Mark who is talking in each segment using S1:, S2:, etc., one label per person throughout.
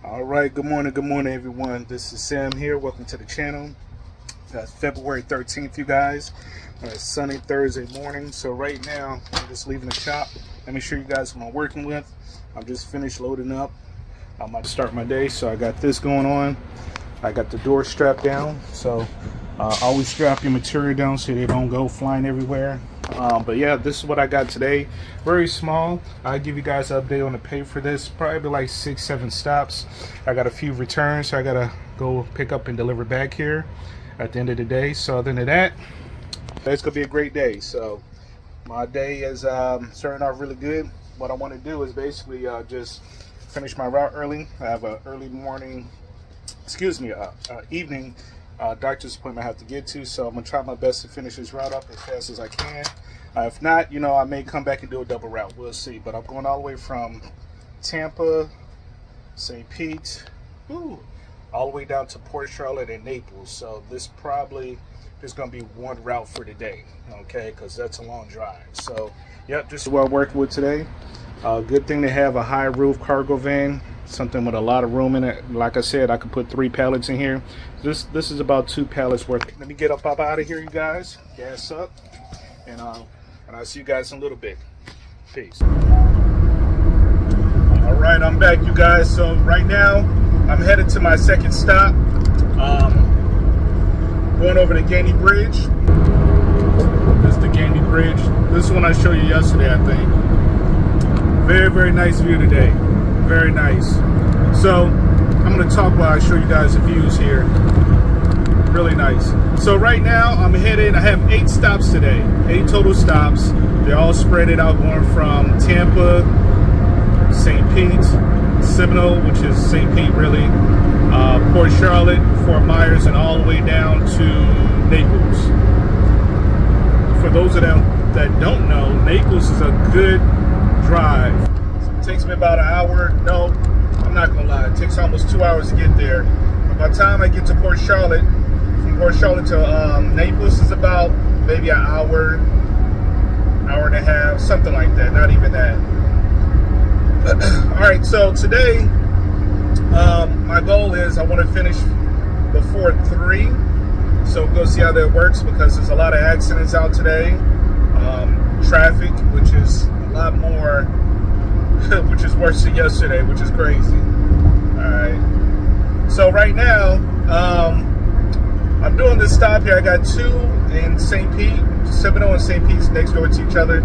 S1: All right, good morning, everyone. This is Sam here. Welcome to the channel. February 13th, you guys. It's sunny Thursday morning. So right now, I'm just leaving the shop. Let me show you guys what I'm working with. I'm just finished loading up. I'm about to start my day. So I got this going on. I got the door strapped down. So always strap your material down so they don't go flying everywhere. But yeah, this is what I got today. Very small. I'll give you guys an update on the pay for this. Probably like 6-7 stops. I got a few returns, so I gotta go pick up and deliver back here at the end of the day. So other than that, it's gonna be a great day. So my day is starting off really good. What I want to do is basically just finish my route early. I have an early morning, evening doctor's appointment I have to get to, so I'm gonna try my best to finish this route up as fast as I can. If not, I may come back and do a double route. We'll see. But I'm going all the way from Tampa, St. Pete, all the way down to Port Charlotte and Naples. So this probably is gonna be one route for today, okay? Because that's a long drive. So, yep, just what I'm working with today. Good thing to have a high roof cargo van, something with a lot of room in it. Like I said, I could put 3 pallets in here. This is about 2 pallets worth. Let me get up out of here, you guys. Gas up, and I'll see you guys in a little bit. Peace. All right, I'm back, you guys. So right now, I'm headed to my second stop. Going over the Gainey Bridge. This is the Gainey Bridge. This is one I showed you yesterday, I think. Very, very nice view today. Very nice. So I'm going to talk while I show you guys the views here. Really nice. So right now I'm headed, I have 8 stops today. 8 total stops. They're all spread out going from Tampa, St. Pete, Seminole, which is St. Pete really, Port Charlotte, Fort Myers, and all the way down to Naples. For those of them that don't know, Naples is a good drive. It takes me about an hour. No, I'm not gonna lie, it takes almost 2 hours to get there. But by the time I get to Port Charlotte, from Port Charlotte to Naples is about maybe an hour and a half, something like that, not even that. All right, so today my goal is I want to finish before 3, so we'll go see how that works, because there's a lot of accidents out today. Traffic, which is a lot more which is worse than yesterday, which is crazy. Alright. So right now, I'm doing this stop here. I got 2 in St. Pete. Seminole and St. Pete's next door to each other.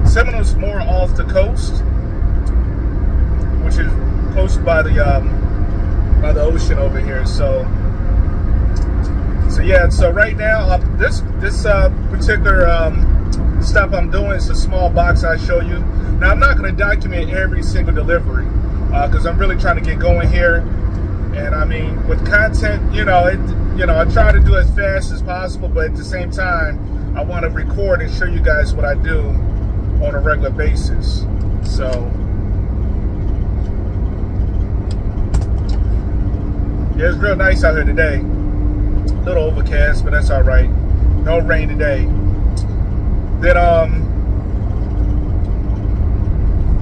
S1: Seminole's more off the coast, which is close by the ocean over here. So yeah, so right now, this particular stop I'm doing is a small box I show you. Now I'm not going to document every single delivery because I'm really trying to get going here. And I mean, with content, I try to do as fast as possible, but at the same time, I want to record and show you guys what I do on a regular basis. So yeah, it's real nice out here today. A little overcast, but that's all right. No rain today. Then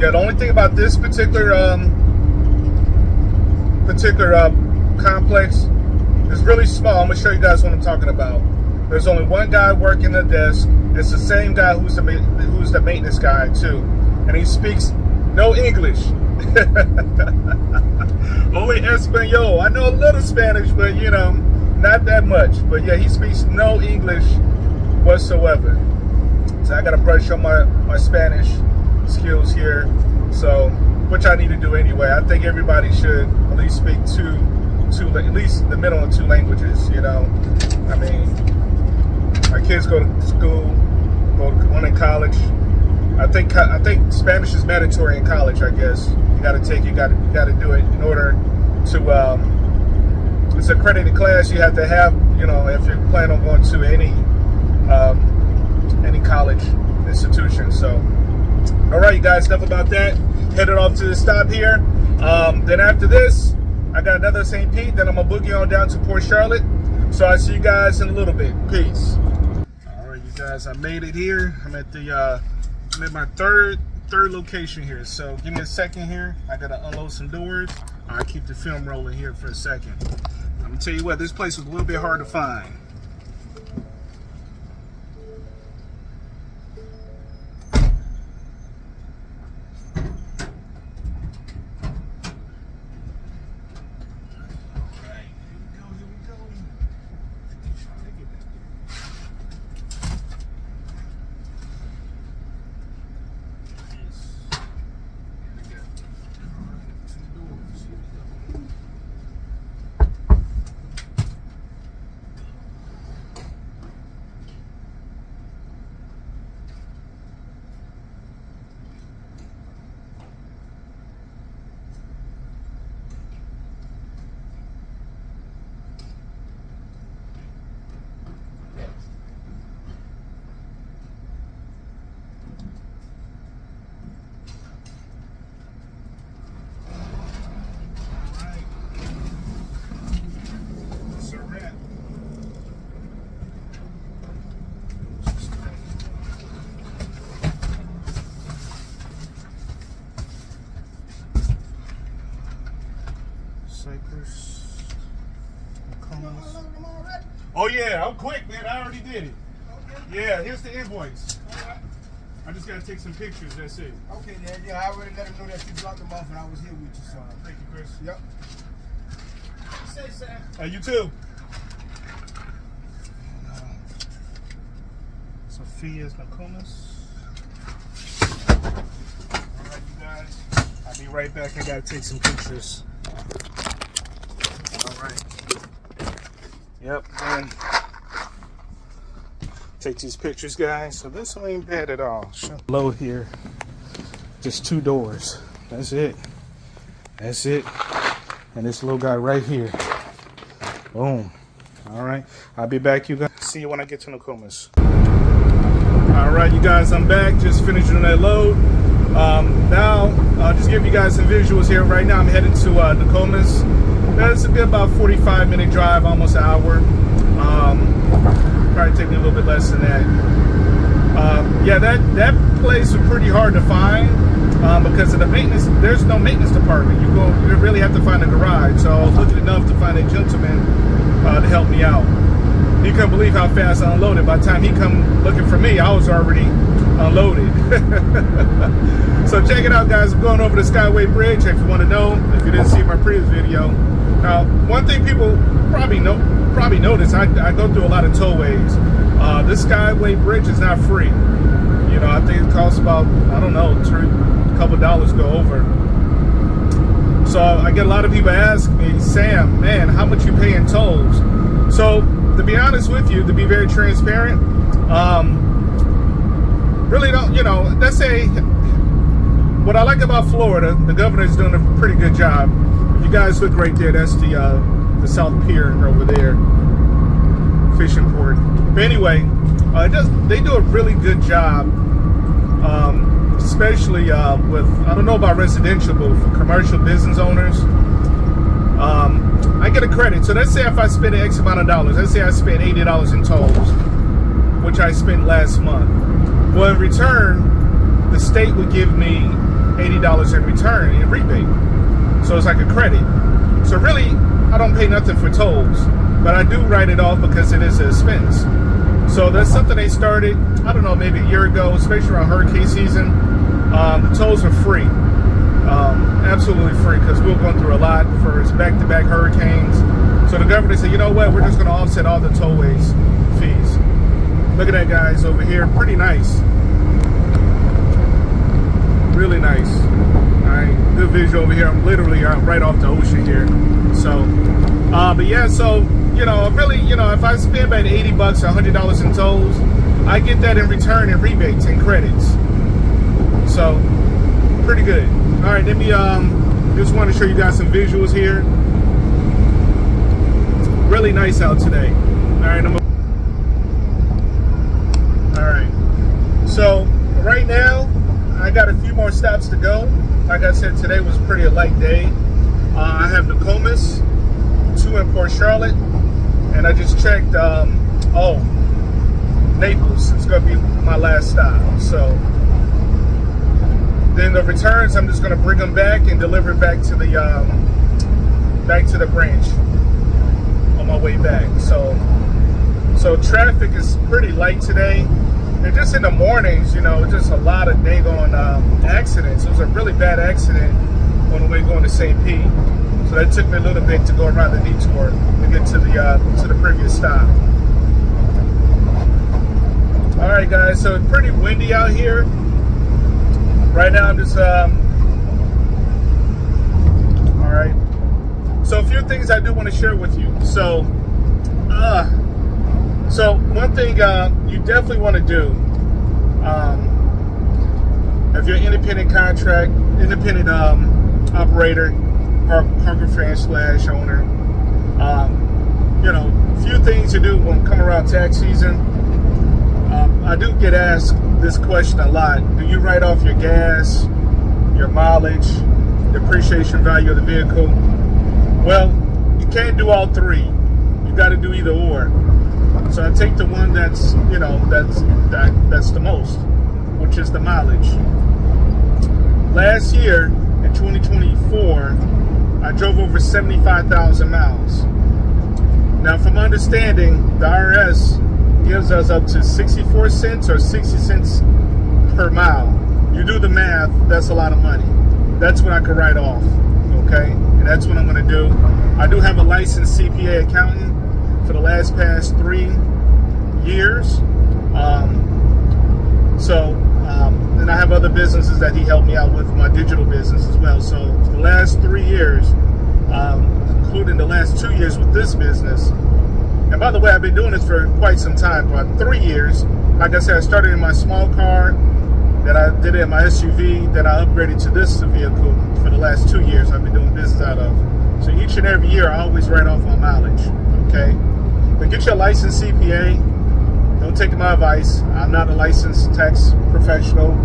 S1: yeah, the only thing about this particular complex is really small. I'm gonna show you guys what I'm talking about. There's only one guy working the desk. It's the same guy who's the maintenance guy too, and he speaks no English. Only Espanol. I know a little Spanish, but not that much. But yeah, he speaks no English whatsoever. So I gotta brush on my Spanish skills here, so which I need to do anyway. I think everybody should at least speak at least the minimum 2 languages. I mean, my kids go to school, one in college. I think Spanish is mandatory in college. I guess you got to do it in order to. It's a accredited class you have to have. If you're planning on going to any college institution. So, all right, you guys, enough about that. Headed off to the stop here. Then after this, I got another St. Pete. Then I'm gonna boogie on down to Port Charlotte. So I'll see you guys in a little bit. Peace. All right, you guys, I made it here. I'm at my third location here. So give me a second here. I gotta unload some doors. I'll keep the film rolling here for a second. I'm gonna tell you what, this place was a little bit hard to find. Oh yeah, I'm quick, man. I already did it. Okay. Yeah, here's the invoice. Right. I just gotta take some pictures. That's it.
S2: Okay, then. Yeah, I already let him know that you dropped them off and I was here with you, so.
S1: Thank you, Chris.
S2: Yep.
S1: Say, Sam. You too. Sophia's Nokomis. All right, you guys. I'll be right back. I gotta take some pictures. All right. Yep, and take these pictures, guys. So this one ain't bad at all. Low here, just 2 doors. That's it. That's it. And this little guy right here. Boom. All right, I'll be back, you guys. See you when I get to Nokomis. All right, you guys, I'm back. Just finishing that load. Now, I'll just give you guys some visuals here. Right now, I'm heading to Nokomis. That's a good about 45-minute drive, almost an hour. Probably take me a little bit less than that. Yeah, that place was pretty hard to find because of the maintenance. There's no maintenance department. You really have to find a garage. So I was lucky enough to find a gentleman to help me out. He couldn't believe how fast I unloaded. By the time he come looking for me, I was already unloaded. So check it out, guys. I'm going over the Skyway Bridge. If you want to know, if you didn't see my previous video. Now, one thing people probably notice, I go through a lot of tollways. This Skyway Bridge is not free. You know, I think it costs about, I don't know, a couple dollars to go over. So I get a lot of people ask me, Sam, man, how much you pay in tolls? So to be honest with you, to be very transparent, really don't, you know, let's say, what I like about Florida, the governor's doing a pretty good job. You guys look right there, that's the South Pier over there, fishing port. But anyway, they do a really good job, especially with, I don't know about residential, but for commercial business owners. I get a credit. So let's say if I spend X amount of dollars, let's say I spent $80 in tolls, which I spent last month. Well, in return, the state would give me $80 in return in rebate. So it's like a credit. So really, I don't pay nothing for tolls, but I do write it off because it is an expense. So that's something they started, I don't know, maybe a year ago, especially around hurricane season. The tolls are free. Absolutely free, because we were going through a lot for back-to-back hurricanes. So the government said, you know what, we're just going to offset all the tollways fees. Look at that, guys, over here. Pretty nice. Really nice. All right, good visual over here. I'm literally right off the ocean here. So, but yeah, so, you know, really, you know, if I spend about $80 or $100 in tolls, I get that in return in rebates and credits. So, pretty good. All right, let me just want to show you guys some visuals here. Really nice out today. All right, so right now I got a few more stops to go. Like I said, today was pretty a light day. I have Nokomis, 2 in Port Charlotte, and I just checked, Naples is going to be my last stop. So then the returns, I'm just going to bring them back and deliver it back to the back to the branch on my way back. So traffic is pretty light today. And just in the mornings, you know, just a lot of dang on accidents. It was a really bad accident on the way going to St. Pete. So that took me a little bit to go around the detour to get to the previous stop. All right, guys. So it's pretty windy out here. Right now, I'm just all right. So a few things I do want to share with you. So one thing you definitely want to do, if you're an independent operator, Hunger fan / owner, you know, a few things to do when come around tax season. I do get asked this question a lot. Do you write off your gas, your mileage, depreciation value of the vehicle? Well, you can't do all three. You got to do either or. So I take the one that's, you know, that's the most, which is the mileage. Last year in 2024, I drove over 75,000 miles. Now, from understanding, the IRS gives us up to 64 cents or 60 cents per mile. You do the math, that's a lot of money. That's what I could write off, okay? And that's what I'm gonna do. I do have a licensed CPA accountant for the past 3 years. And I have other businesses that he helped me out with, my digital business as well. So for the last 3 years, including the last 2 years with this business. And by the way, I've been doing this for quite some time, about 3 years. Like I said, I started in my small car, then I did it in my SUV, then I upgraded to this vehicle for the last 2 years I've been doing business out of. So each and every year, I always write off my mileage, okay? But get your licensed CPA. Don't take my advice. I'm not a licensed tax professional.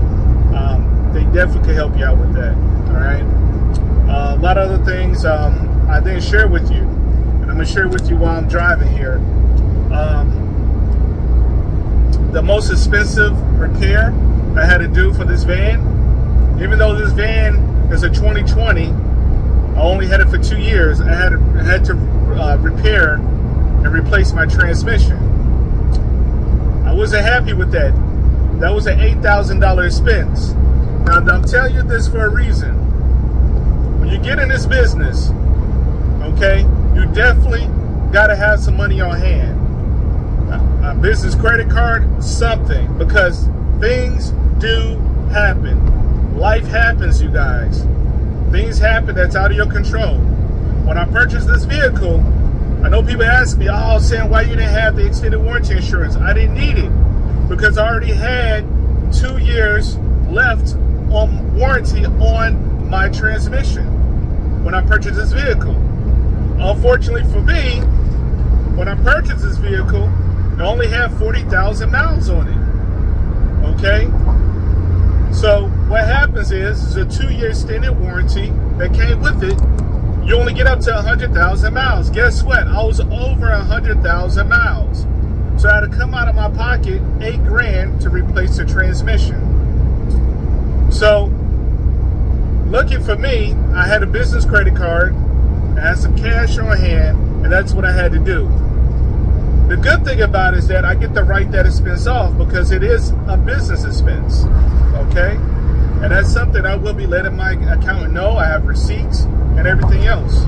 S1: They definitely can help you out with that, all right? A lot of other things I didn't share with you, and I'm gonna share with you while I'm driving here. The most expensive repair I had to do for this van, even though this van is a 2020, I only had it for 2 years. I had to repair and replace my transmission. I wasn't happy with that. That was an $8,000 expense. Now, I'm telling you this for a reason. When you get in this business, okay, you definitely got to have some money on hand. A business credit card, something, because things do happen. Life happens, you guys. Things happen that's out of your control. When I purchased this vehicle, I know people ask me, oh, Sam, why you didn't have the extended warranty insurance? I didn't need it because I already had 2 years left on warranty on my transmission when I purchased this vehicle. Unfortunately for me, when I purchased this vehicle, it only had 40,000 miles on it, okay? So what happens is a 2-year extended warranty that came with it. You only get up to 100,000 miles. Guess what? I was over 100,000 miles. So I had to come out of my pocket $8,000 to replace the transmission. So, lucky for me, I had a business credit card, I had some cash on hand, and that's what I had to do. The good thing about it is that I get to write that expense off because it is a business expense, okay? And that's something I will be letting my accountant know. I have receipts and everything else.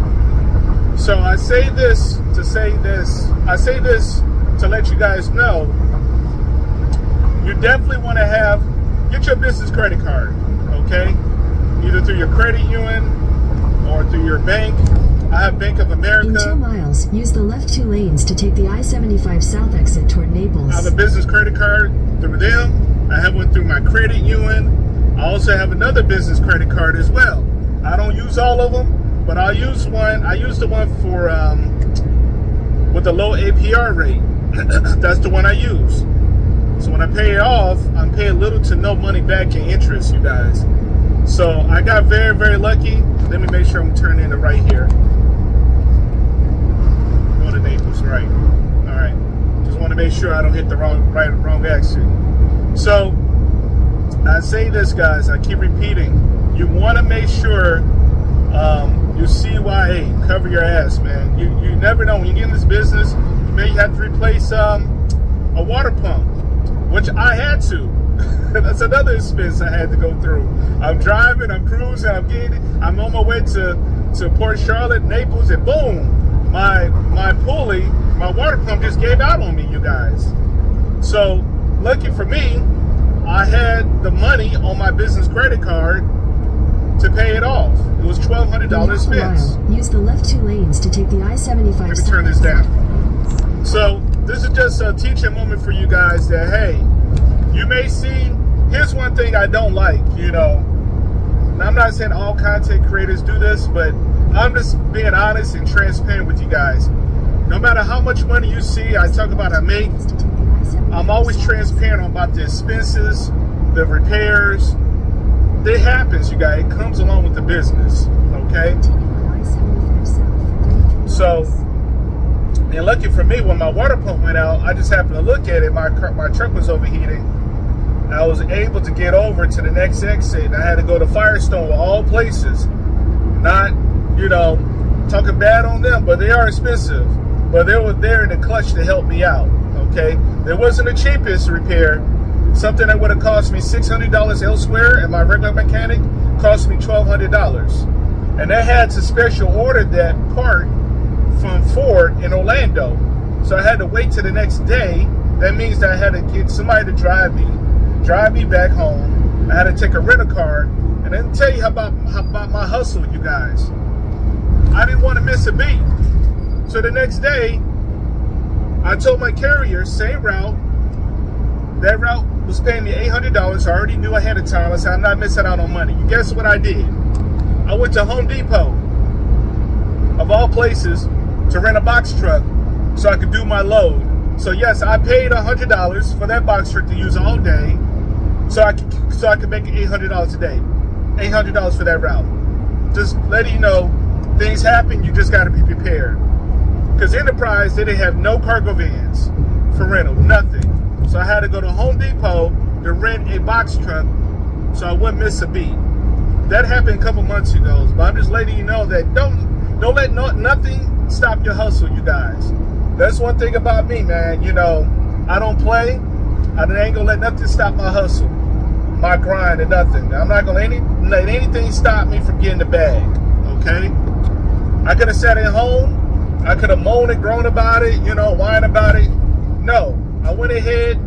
S1: So I say this to say this. I say this to let you guys know, you definitely want to get your business credit card, okay? Either through your credit union or through your bank. I have Bank of America.
S3: In 2 miles, use the left 2 lanes to take the I-75 South exit toward Naples.
S1: I have a business credit card through them. I have one through my credit union. I also have another business credit card as well. I don't use all of them, but I'll use one. I use the one for with a low APR rate. That's the one I use. So when I pay it off, I'm paying little to no money back in interest, you guys. So I got very, very lucky. Let me make sure I'm turning in the right here. Go to Naples, right. All right. Just want to make sure I don't hit the wrong exit. So I say this, guys, I keep repeating. You want to make sure you see why. Hey, cover your ass, man. You never know when you get in this business. You may have to replace a water pump, which I had to. That's another expense I had to go through. I'm driving, I'm cruising, I'm on my way to Port Charlotte, Naples, and boom, my pulley, my water pump just gave out on me, you guys. So lucky for me, I had the money on my business credit card to pay it off. It was $1,200 expense.
S3: Use the left 2 lanes to take the I-75.
S1: Let me turn this down. So this is just a teaching moment for you guys that, hey, you may see, here's one thing I don't like, you know. And I'm not saying all content creators do this, but I'm just being honest and transparent with you guys. No matter how much money you see, I talk about I make, I'm always transparent about the expenses, the repairs. It happens, you guys. It comes along with the business, okay? So, and lucky for me, when my water pump went out, I just happened to look at it. My truck was overheating. I was able to get over to the next exit. I had to go to Firestone, of all places. Not, you know, talking bad on them, but they are expensive. But they were there in the clutch to help me out, okay? It wasn't the cheapest repair. Something that would have cost me $600 elsewhere and my regular mechanic cost me $1,200. And they had to special order that part from Ford in Orlando. So I had to wait till the next day. That means that I had to get somebody to drive me back home. I had to take a rental car. And then tell you how about my hustle, you guys. I didn't want to miss a beat. So the next day, I told my carrier, same route. That route was paying me $800. I already knew ahead of time. I said, I'm not missing out on money. You guess what I did? I went to Home Depot, of all places, to rent a box truck so I could do my load. So yes, I paid $100 for that box truck to use all day, so I could make $800 a day. $800 for that route. Just letting you know, things happen. You just got to be prepared. Because Enterprise, they didn't have no cargo vans for rental, nothing. So I had to go to Home Depot to rent a box truck so I wouldn't miss a beat. That happened a couple months ago, but I'm just letting you know that don't let nothing stop your hustle, you guys. That's one thing about me, man. You know, I don't play. I ain't gonna let nothing stop my hustle, my grind, and nothing. I'm not gonna let anything stop me from getting the bag, okay? I could have sat at home. I could have moaned and groaned about it, you know, whine about it. No. I went ahead,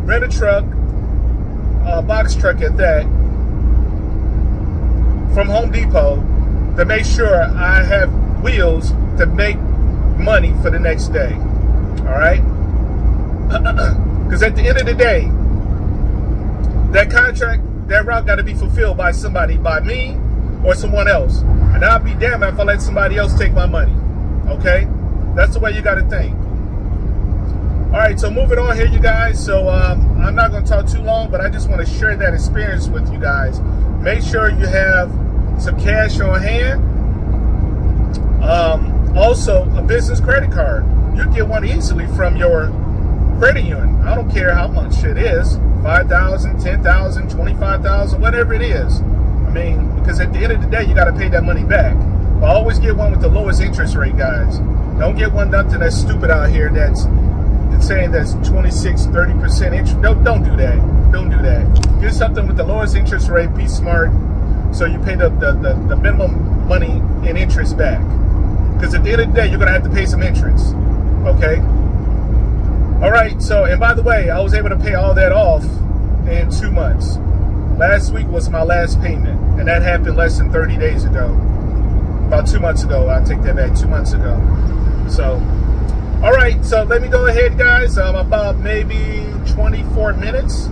S1: rent a truck, a box truck at that, from Home Depot to make sure I have wheels to make money for the next day. All right? Because at the end of the day, that contract, that route got to be fulfilled by somebody, by me or someone else. And I'll be damned if I let somebody else take my money. Okay? That's the way you got to think. All right, so moving on here, you guys. So I'm not going to talk too long, but I just want to share that experience with you guys. Make sure you have some cash on hand. Also, a business credit card. You get one easily from your credit union. I don't care how much it is, $5,000, $10,000, $25,000, whatever it is. I mean, because at the end of the day, you got to pay that money back. But always get one with the lowest interest rate, guys. Don't get one nothing that's stupid out here that's saying that's 26-30% interest. Don't do that. Don't do that. Get something with the lowest interest rate. Be smart, so you pay the minimum money in interest back. Because at the end of the day, you're gonna have to pay some interest. Okay. All right. So, and by the way, I was able to pay all that off in 2 months. Last week was my last payment, and that happened less than 30 days ago. About 2 months ago. I take that back. 2 months ago. So. All right, so let me go ahead, guys. I'm about maybe 24 minutes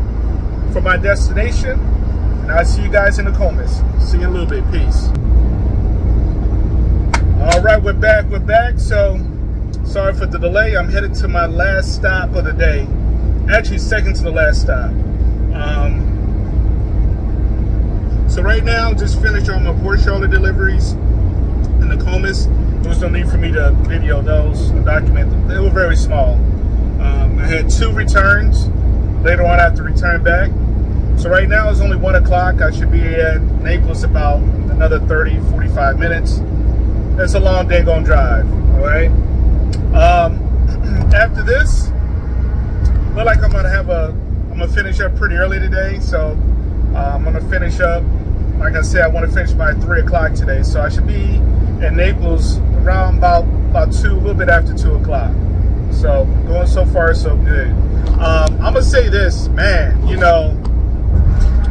S1: from my destination. And I'll see you guys in the Comas. See you in a little bit. Peace. All right, we're back. So, sorry for the delay. I'm headed to my last stop of the day. Actually, second to the last stop. So right now, just finished on my Port Charlotte deliveries in the Comas. There was no need for me to video those or document them. They were very small. I had 2 returns. Later on, I have to return back. So right now, it's only 1 o'clock. I should be at Naples about another 30, 45 minutes. it's a long day gonna drive. All right. After this, look like I'm gonna finish up pretty early today. So I'm gonna finish up. Like I said, I want to finish by 3 o'clock today. So I should be in Naples around about 2, a little bit after 2 o'clock. So going so far so good. I'm gonna say this, man. You know,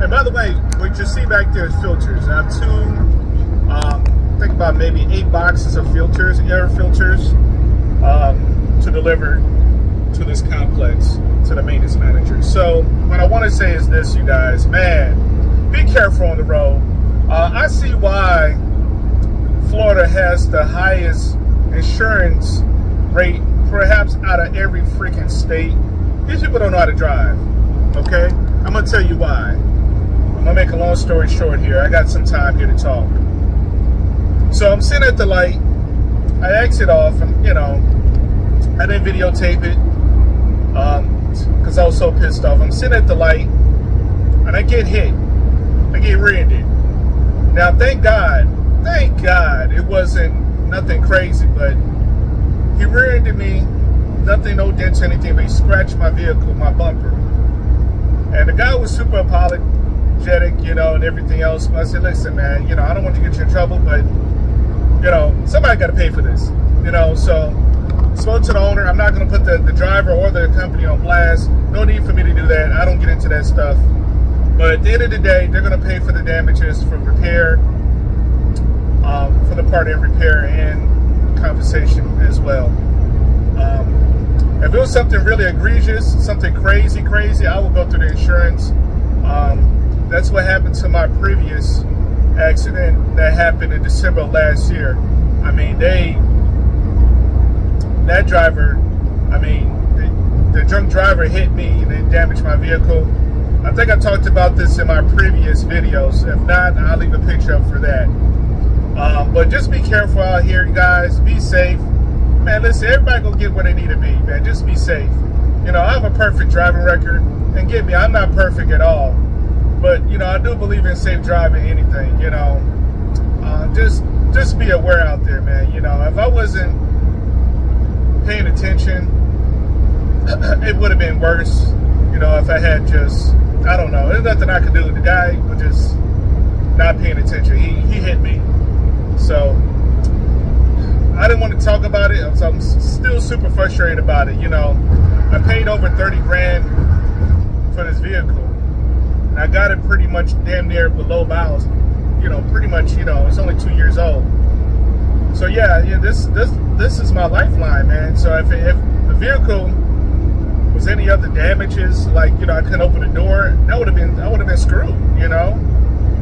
S1: and by the way, what you see back there is filters. I have 2. Think about maybe 8 boxes of filters, air filters, to deliver to this complex to the maintenance manager. So what I want to say is this, you guys, man, be careful on the road. I see why Florida has the highest insurance rate, perhaps out of every freaking state. These people don't know how to drive. Okay, I'm gonna tell you why. I'm gonna make a long story short here. I got some time here to talk. So I'm sitting at the light. I exit off, and you know, I didn't videotape it because I was so pissed off. I'm sitting at the light, and I get hit. I get rear-ended. Now, thank God, it wasn't nothing crazy, but he rear-ended me. Nothing, no dents or anything, but he scratched my vehicle, my bumper. And the guy was super apologetic, you know, and everything else. But I said, listen, man, you know, I don't want you to get you in trouble, but you know, somebody got to pay for this, you know. So spoke to the owner. I'm not going to put the driver or the company on blast. No need for me to do that. I don't get into that stuff. But at the end of the day, they're going to pay for the damages for repair, for the part and repair, and compensation as well. If it was something really egregious, something crazy, I will go through the insurance. That's what happened to my previous accident that happened in December of last year. I mean, that driver, I mean, the drunk driver hit me and it damaged my vehicle. I think I talked about this in my previous videos. If not, I'll leave a picture up for that. But just be careful out here, you guys. Be safe. Man, listen, everybody gonna get where they need to be, man. Just be safe. You know, I have a perfect driving record. And get me, I'm not perfect at all. But, you know, I do believe in safe driving anything, you know. Just be aware out there, man. You know, if I wasn't paying attention, it would have been worse. You know, if I had just, I don't know. There's nothing I could do. The guy was just not paying attention. He hit me. So I didn't want to talk about it. So I'm still super frustrated about it. You know, I paid over 30 grand for this vehicle. And I got it pretty much damn near below miles. You know, pretty much, you know, it's only 2 years old. So yeah, this is my lifeline, man. So if the vehicle was any other damages, like, you know, I couldn't open the door, I would have been screwed, you know.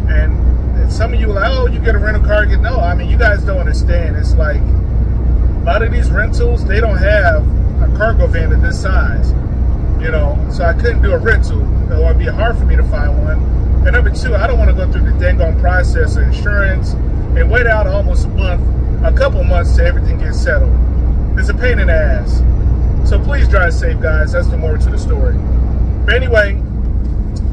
S1: And some of you are like, oh, you get a rental car, no, I mean, you guys don't understand. It's like a lot of these rentals, they don't have a cargo van of this size, you know. So I couldn't do a rental, or it'd be hard for me to find one. And number 2, I don't want to go through the dang on process of insurance and wait out almost a couple months till everything gets settled. It's a pain in the ass. So please drive safe, guys. That's the moral to the story. But anyway,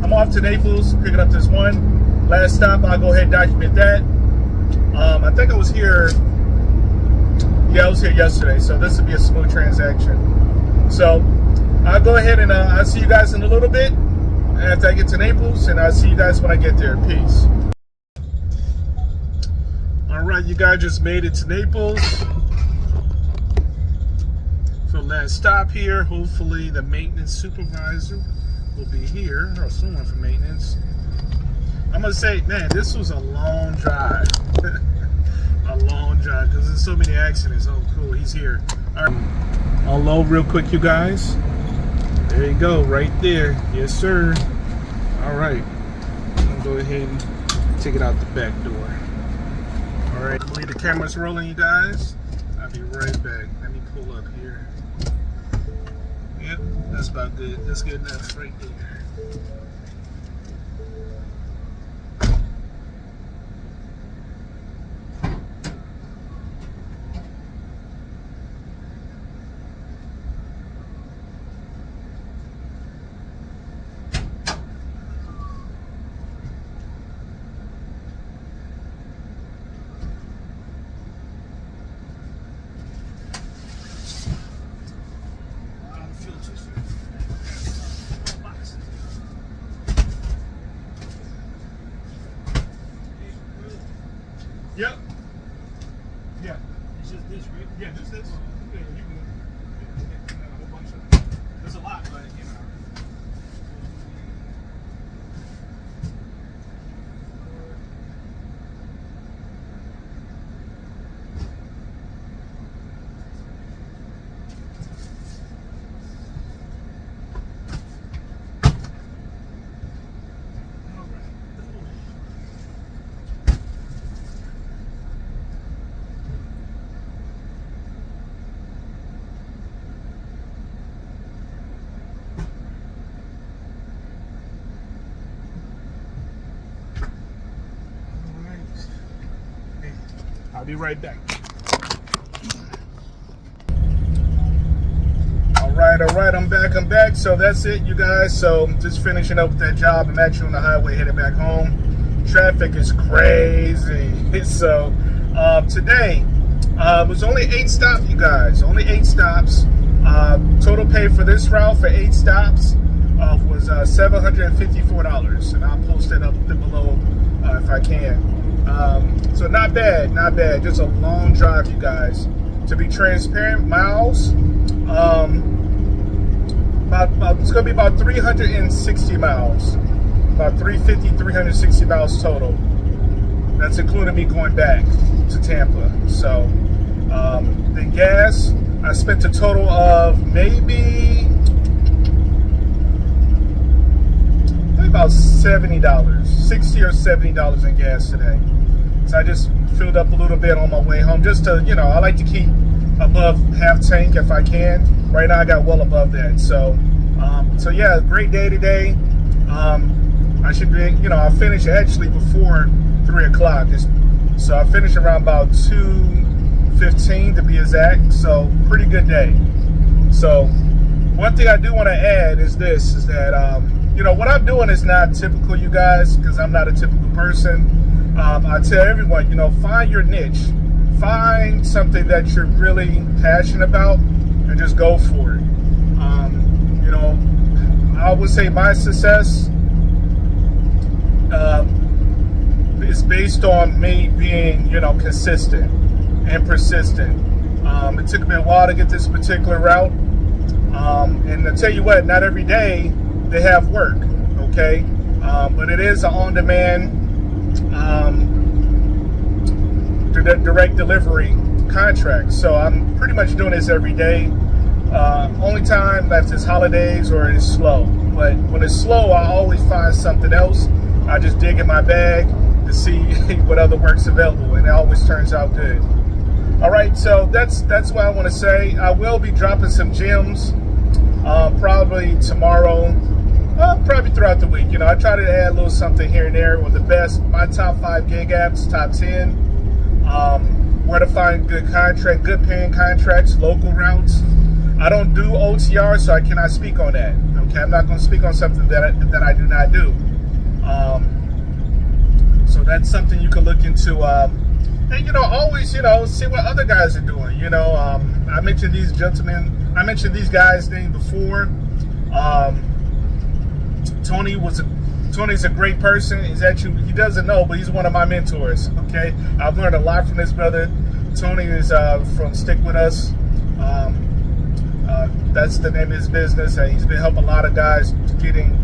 S1: I'm off to Naples, picking up this one last stop. I'll go ahead and document that. I think I was here. Yeah, I was here yesterday, so this will be a smooth transaction. So I'll go ahead and I'll see you guys in a little bit after I get to Naples, and I'll see you guys when I get there. Peace. All right, you guys just made it to Naples. For the last stop here, hopefully the maintenance supervisor will be here, or someone from maintenance. I'm gonna say, man, this was a long drive. A long drive, because there's so many accidents. Oh, cool, he's here. All right, I'll load real quick, you guys. There you go, right there. Yes, sir. All right, I'm gonna go ahead and take it out the back door. All right, leave the cameras rolling, you guys. I'll be right back. Let me pull up here. Yep, that's about good. That's good enough right there.
S4: It's just this, right?
S1: Yeah, just this. Yeah, you can a whole bunch of. There's a lot, but you know. I'll be right back. All right, I'm back. So that's it, you guys. So just finishing up with that job. I'm actually on the highway headed back home. Traffic is crazy. So today was only 8 stops, you guys. Only 8 stops. Total pay for this route for 8 stops was $754, and I'll post it up below if I can. So not bad. Just a long drive, you guys. To be transparent, miles, it's gonna be about 360 miles, about 360 miles total. That's including me going back to Tampa. So the gas, I spent a total of maybe about $70, $60 or $70 in gas today. So I just filled up a little bit on my way home, just to, I like to keep above half tank if I can. Right now I got well above that. So yeah, great day today. I should be, I'll finish actually before 3 o'clock. So I finished around about 2:15 to be exact. So pretty good day. So one thing I do want to add is that what I'm doing is not typical, you guys, because I'm not a typical person. I tell everyone, find your niche. Find something that you're really passionate about and just go for it. I would say my success is based on me being, consistent and persistent. It took me a while to get this particular route. And I tell you what, not every day they have work, okay? But it is an on-demand direct delivery contract. So I'm pretty much doing this every day. Only time left is holidays or it's slow. But when it's slow, I always find something else. I just dig in my bag to see what other work's available, and it always turns out good. All right, so that's what I want to say. I will be dropping some gems probably tomorrow, probably throughout the week. I try to add a little something here and there with my top 5 gig apps, top 10, where to find good paying contracts, local routes. I don't do OTR, so I cannot speak on that. Okay, I'm not going to speak on something that I do not do. So that's something you can look into. And always, see what other guys are doing. I mentioned these guys' name before. Tony's a great person. He doesn't know, but he's one of my mentors. Okay, I've learned a lot from this brother. Tony is from Stick With Us. That's the name of his business, and he's been helping a lot of guys getting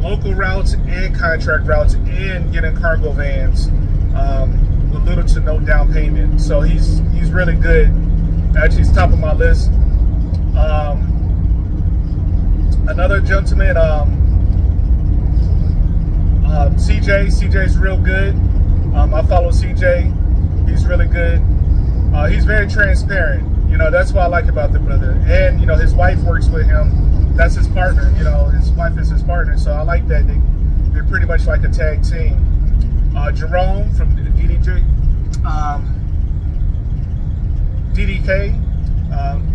S1: local routes and contract routes and getting cargo vans with little to no down payment. So he's really good. Actually, he's top of my list. Another gentleman, CJ's real good. I follow CJ. He's really good. He's very transparent. That's what I like about the brother. And, his wife works with him. That's his partner. His wife is his partner. So I like that. They're pretty much like a tag team. Jerome from DDK,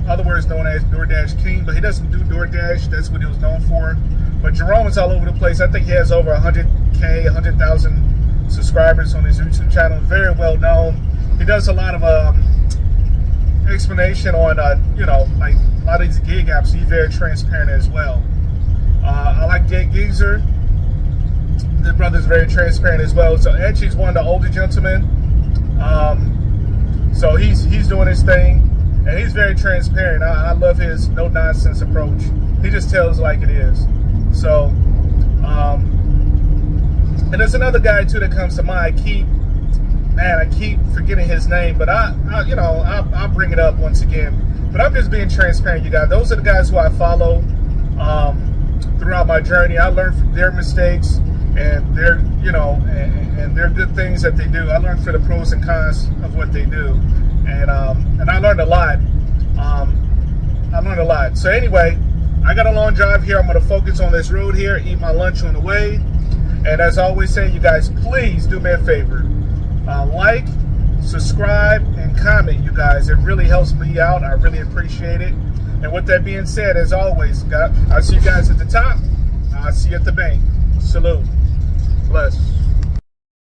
S1: other words known as DoorDash King, but he doesn't do DoorDash. That's what he was known for. But Jerome is all over the place. I think he has over 100,000 subscribers on his YouTube channel. Very well known. He does a lot of explanation on, like a lot of these gig apps. He's very transparent as well. I like Jake Geezer. The brother's very transparent as well. So actually, he's one of the older gentlemen. So he's doing his thing, and he's very transparent. I love his no nonsense approach. He just tells like it is. So, and there's another guy too that comes to mind. I keep forgetting his name, but I'll bring it up once again. But I'm just being transparent, you guys. Those are the guys who I follow throughout my journey. I learned from their mistakes and their, and their good things that they do. I learned for the pros and cons of what they do, and I learned a lot. So anyway, I got a long drive here. I'm going to focus on this road here, eat my lunch on the way, and as I always say, you guys, please do me a favor. Like, subscribe, and comment, you guys. It really helps me out. I really appreciate it. And with that being said, as always, I'll see you guys at the top. I'll see you at the bank. Salute. Bless.